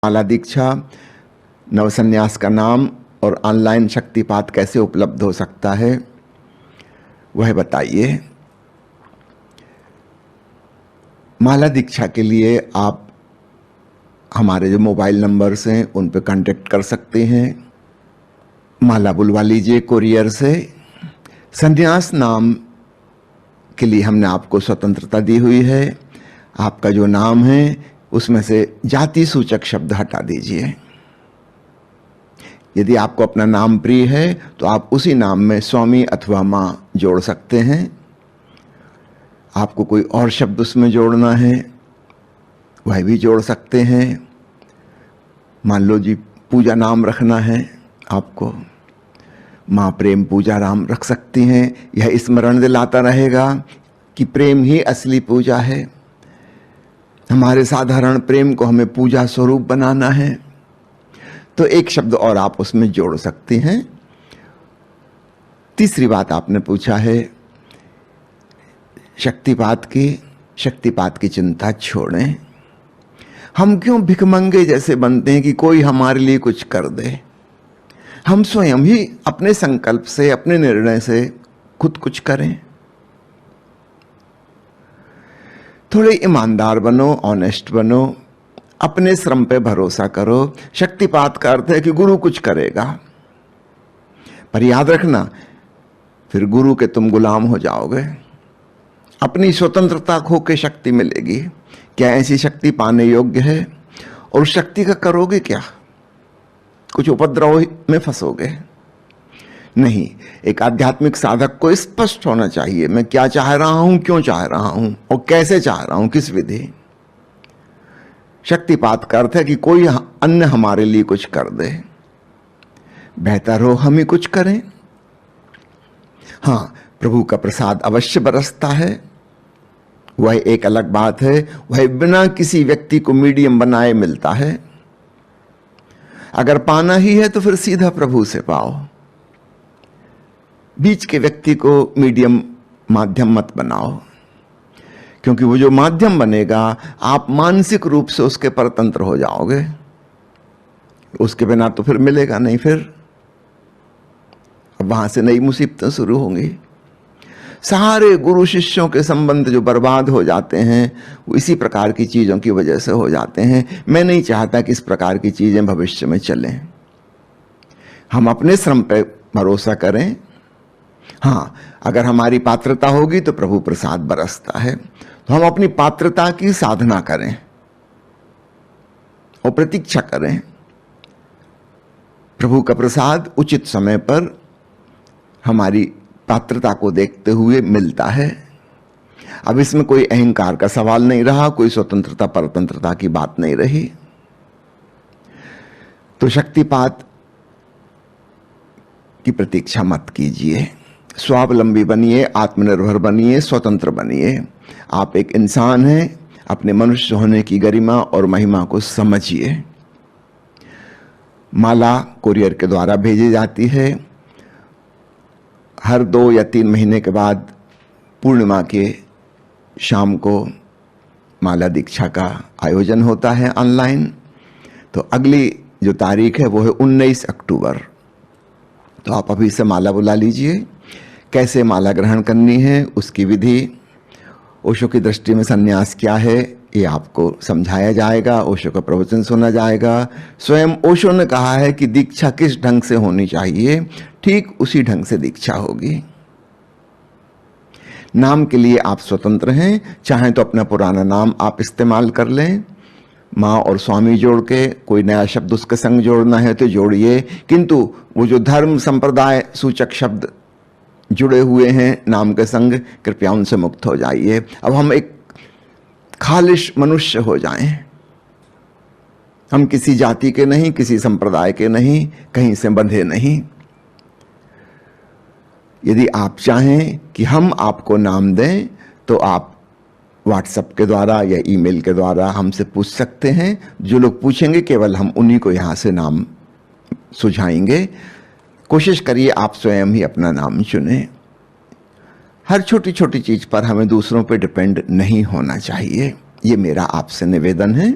माला दीक्षा, नवसन्यास का नाम और ऑनलाइन शक्तिपात कैसे उपलब्ध हो सकता है वह बताइए। माला दीक्षा के लिए आप हमारे जो मोबाइल नंबर्स हैं उन पर कांटेक्ट कर सकते हैं। माला बुलवा लीजिए कोरियर से। संन्यास नाम के लिए हमने आपको स्वतंत्रता दी हुई है। आपका जो नाम है उसमें से जाति सूचक शब्द हटा दीजिए। यदि आपको अपना नाम प्रिय है तो आप उसी नाम में स्वामी अथवा मां जोड़ सकते हैं। आपको कोई और शब्द उसमें जोड़ना है वह भी जोड़ सकते हैं। मान लो जी पूजा नाम रखना है आपको, मां प्रेम पूजा राम रख सकती हैं। यह स्मरण दिलाता रहेगा कि प्रेम ही असली पूजा है। हमारे साधारण प्रेम को हमें पूजा स्वरूप बनाना है, तो एक शब्द और आप उसमें जोड़ सकते हैं। तीसरी बात आपने पूछा है शक्तिपात की चिंता छोड़ें। हम क्यों भिखमंगे जैसे बनते हैं कि कोई हमारे लिए कुछ कर दे। हम स्वयं ही अपने संकल्प से, अपने निर्णय से खुद कुछ करें। थोड़े ईमानदार बनो, ऑनेस्ट बनो, अपने श्रम पे भरोसा करो। शक्तिपात का अर्थ है कि गुरु कुछ करेगा, पर याद रखना फिर गुरु के तुम गुलाम हो जाओगे। अपनी स्वतंत्रता खो के शक्ति मिलेगी। क्या ऐसी शक्ति पाने योग्य है? और उस शक्ति का करोगे क्या? कुछ उपद्रव में फंसोगे। नहीं, एक आध्यात्मिक साधक को स्पष्ट होना चाहिए मैं क्या चाह रहा हूं, क्यों चाह रहा हूं और कैसे चाह रहा हूं, किस विधि। शक्तिपात का अर्थ है कि कोई अन्य हमारे लिए कुछ कर दे। बेहतर हो हम ही कुछ करें। हां, प्रभु का प्रसाद अवश्य बरसता है, वह एक अलग बात है। वह बिना किसी व्यक्ति को मीडियम बनाए मिलता है। अगर पाना ही है तो फिर सीधा प्रभु से पाओ। बीच के व्यक्ति को मीडियम माध्यम मत बनाओ, क्योंकि वो जो माध्यम बनेगा आप मानसिक रूप से उसके परतंत्र हो जाओगे। उसके बिना तो फिर मिलेगा नहीं। फिर अब वहां से नई मुसीबतें शुरू होंगी। सारे गुरु शिष्यों के संबंध जो बर्बाद हो जाते हैं वो इसी प्रकार की चीजों की वजह से हो जाते हैं। मैं नहीं चाहता कि इस प्रकार की चीजें भविष्य में चलें। हम अपने श्रम पे भरोसा करें। हां, अगर हमारी पात्रता होगी तो प्रभु प्रसाद बरसता है, तो हम अपनी पात्रता की साधना करें और प्रतीक्षा करें। प्रभु का प्रसाद उचित समय पर हमारी पात्रता को देखते हुए मिलता है। अब इसमें कोई अहंकार का सवाल नहीं रहा, कोई स्वतंत्रता परतंत्रता की बात नहीं रही। तो शक्तिपात की प्रतीक्षा मत कीजिए। स्वावलंबी बनिए, आत्मनिर्भर बनिए, स्वतंत्र बनिए। आप एक इंसान हैं, अपने मनुष्य होने की गरिमा और महिमा को समझिए। माला कुरियर के द्वारा भेजी जाती है। हर 2 या 3 महीने के बाद पूर्णिमा के शाम को माला दीक्षा का आयोजन होता है ऑनलाइन। तो अगली जो तारीख है वो है 19 अक्टूबर। तो आप अभी से माला बुला लीजिए। कैसे माला ग्रहण करनी है, उसकी विधि, ओशो की दृष्टि में सन्यास क्या है, ये आपको समझाया जाएगा। ओशो का प्रवचन सुना जाएगा। स्वयं ओशो ने कहा है कि दीक्षा किस ढंग से होनी चाहिए, ठीक उसी ढंग से दीक्षा होगी। नाम के लिए आप स्वतंत्र हैं। चाहें तो अपना पुराना नाम आप इस्तेमाल कर लें, मां और स्वामी जोड़ के। कोई नया शब्द उसके संग जोड़ना है तो जोड़िए, किंतु वो जो धर्म संप्रदाय सूचक शब्द जुड़े हुए हैं नाम के संग, कृपया उनसे मुक्त हो जाइए। अब हम एक खालिश मनुष्य हो जाएं। हम किसी जाति के नहीं, किसी संप्रदाय के नहीं, कहीं से बंधे नहीं। यदि आप चाहें कि हम आपको नाम दें तो आप व्हाट्सएप के द्वारा या ईमेल के द्वारा हमसे पूछ सकते हैं। जो लोग पूछेंगे केवल हम उन्हीं को यहां से नाम सुझाएंगे। कोशिश करिए आप स्वयं ही अपना नाम चुनें। हर छोटी छोटी चीज पर हमें दूसरों पर डिपेंड नहीं होना चाहिए, ये मेरा आपसे निवेदन है।